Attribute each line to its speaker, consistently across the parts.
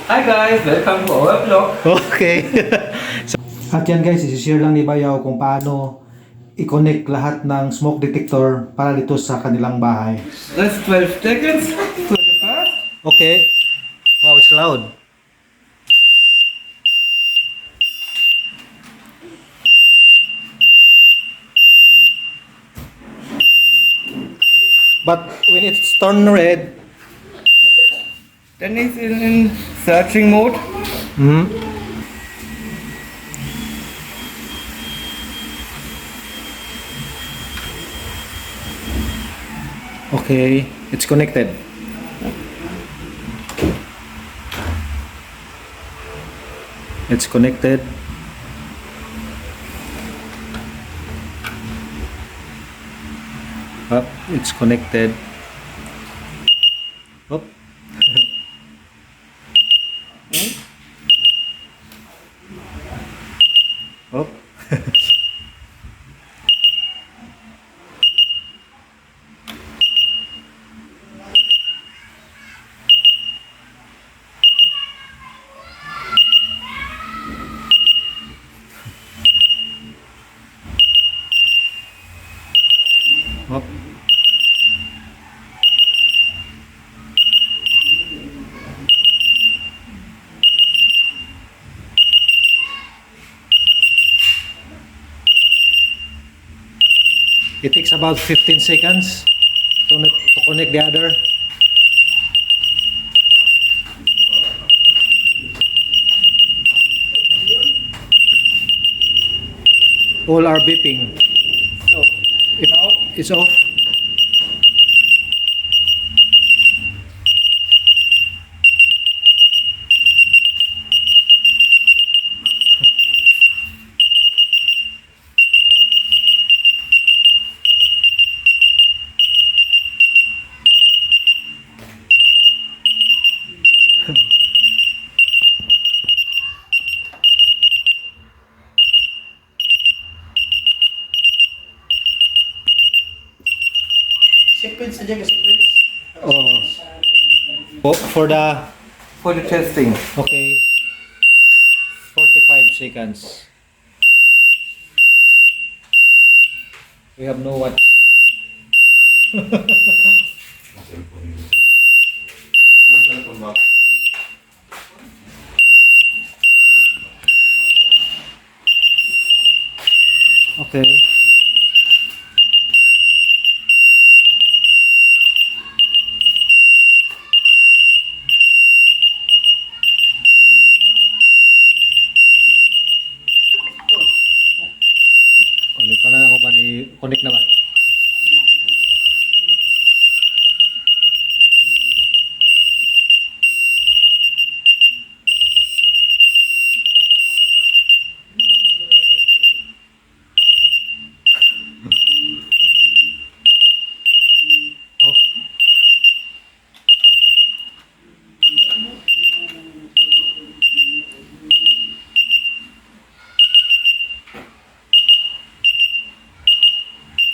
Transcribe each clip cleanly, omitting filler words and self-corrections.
Speaker 1: Hi guys, welcome to our vlog.
Speaker 2: Okay. At yan guys, isi-share lang ni Bayaw kung paano i-connect lahat ng smoke detector para dito sa kanilang bahay.
Speaker 1: That's 12 seconds for the first.
Speaker 2: Okay. Wow, it's loud. But when it's turned red,
Speaker 1: Then it's in searching mode.
Speaker 2: okay, it's connected. It's connected. Up, it's connected. Up. Up. Up. It takes about 15 seconds to connect the other. All are beeping.
Speaker 1: So, now
Speaker 2: It's off.
Speaker 3: Sequence aja ke sequence.
Speaker 2: Oh, for the
Speaker 1: for the testing.
Speaker 2: okay, 45 seconds. We have no watch. Okay. Ulit pa na ako ba ni connect na ba? Off.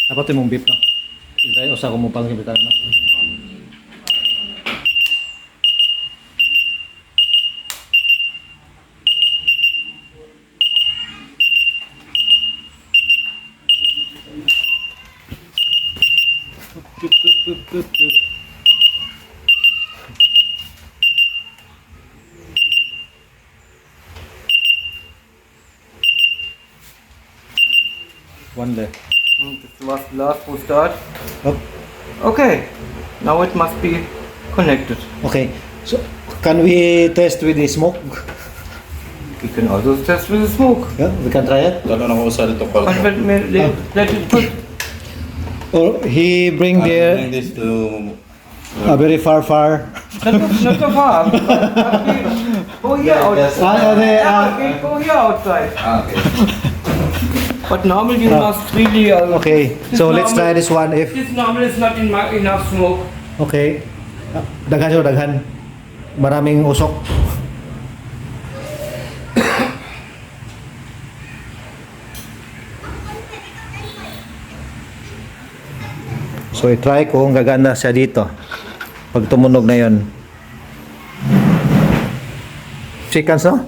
Speaker 2: Dapat yung mong beep no? Isa usa ko mo pang gibitan na. One left.
Speaker 1: This was the last to start.
Speaker 2: Up.
Speaker 1: Okay, now it must be connected.
Speaker 2: Okay. So can we test with the smoke?
Speaker 1: We can also test with the smoke.
Speaker 2: Yeah, we can try it.
Speaker 3: Gano'n ako sa dito pa.
Speaker 1: But let it put.
Speaker 2: Or he bring
Speaker 3: Bring
Speaker 2: the
Speaker 3: this to...
Speaker 2: very far.
Speaker 1: Not so far. Okay. Go here outside. Okay, go here outside.
Speaker 3: Okay.
Speaker 1: But normally you must really.
Speaker 2: Okay. So let's try this one if
Speaker 1: This normal is not enough smoke.
Speaker 2: okay. Daghan siya, daghan. Maraming usok. So i-try ko kung gagana siya dito. Pag tumunog na yon. chickens, no?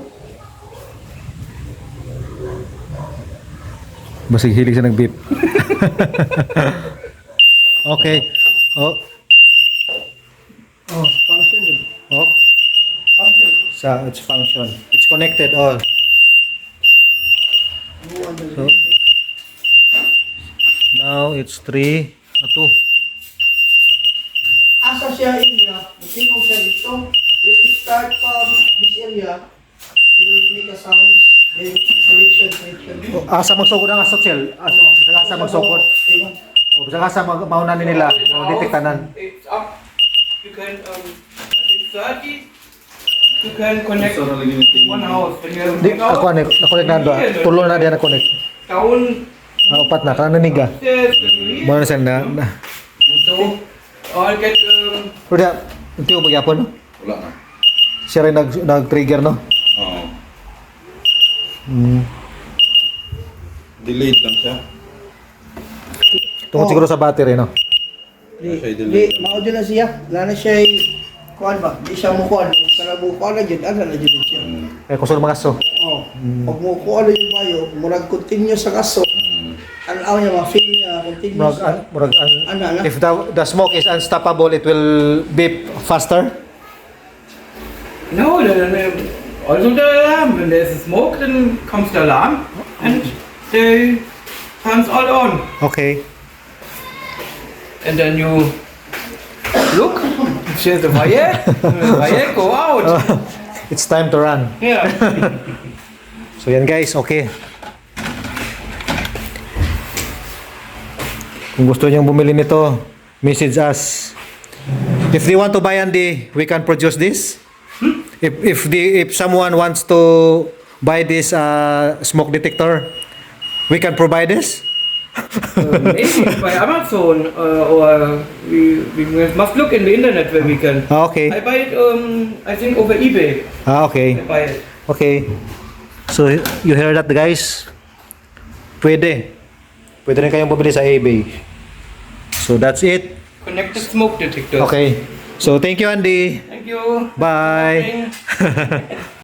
Speaker 2: Basig hilig siya ng beef. Okay. Oh.
Speaker 1: Oh, function.
Speaker 2: Oh.
Speaker 1: Function.
Speaker 2: So, it's function. It's connected all. So, now it's 3, 2.
Speaker 1: Asa siya area, tingog siya dito. When it start from this area, it will make a sound. Then selection.
Speaker 2: Asa magsugod ang asot cell. Asa magsugod. O bisa asa maunan nila. Detektanan.
Speaker 1: It's up. You can, I think 30. You can connect one house. When you have
Speaker 2: Di ako na-connect na do. Tulo na diyan na-connect.
Speaker 1: down.
Speaker 2: Upat na kana niga. Mo na sel na.
Speaker 1: So, I'll get,
Speaker 2: Pero unti ko magyapon no.
Speaker 3: Wala na.
Speaker 2: Siya rin nag-trigger no.
Speaker 3: Oo.
Speaker 2: Mm.
Speaker 3: Delayed lang siya.
Speaker 2: Tungkol siguro sa battery no.
Speaker 1: Di, mao dyan na siya. Wala na siya kuhan ba? Di siya mukuhan. Kaya mukuhan na dyan, ano na dyan siya.
Speaker 2: Eh kusog mga aso.
Speaker 1: Oh, pag mukuhan na yung bayo, murag continue sa kaso. Ano niya, ma-feel niya, continuous. Ano?
Speaker 2: If the smoke is unstoppable, it will beep faster.
Speaker 1: No, also the alarm. When there's smoke, then comes the alarm and they turns all on.
Speaker 2: Okay.
Speaker 1: And then you look, there's the fire, go out.
Speaker 2: It's time to run.
Speaker 1: Yeah.
Speaker 2: So yan guys, okay. Kung gusto niyong bumili nito, message us. If they want to buy Andy, we can produce this. If someone wants to buy this smoke detector, we can provide this.
Speaker 1: Maybe by Amazon or we must look in the internet where we can.
Speaker 2: Okay.
Speaker 1: I buy it, I think over eBay.
Speaker 2: Okay.
Speaker 1: I buy it.
Speaker 2: Okay. So you hear that guys? Pwede rin kayong bumili sa eBay. So that's it.
Speaker 1: Connected smoke detector.
Speaker 2: Okay. So thank you Andy.
Speaker 1: Thank you.
Speaker 2: Bye.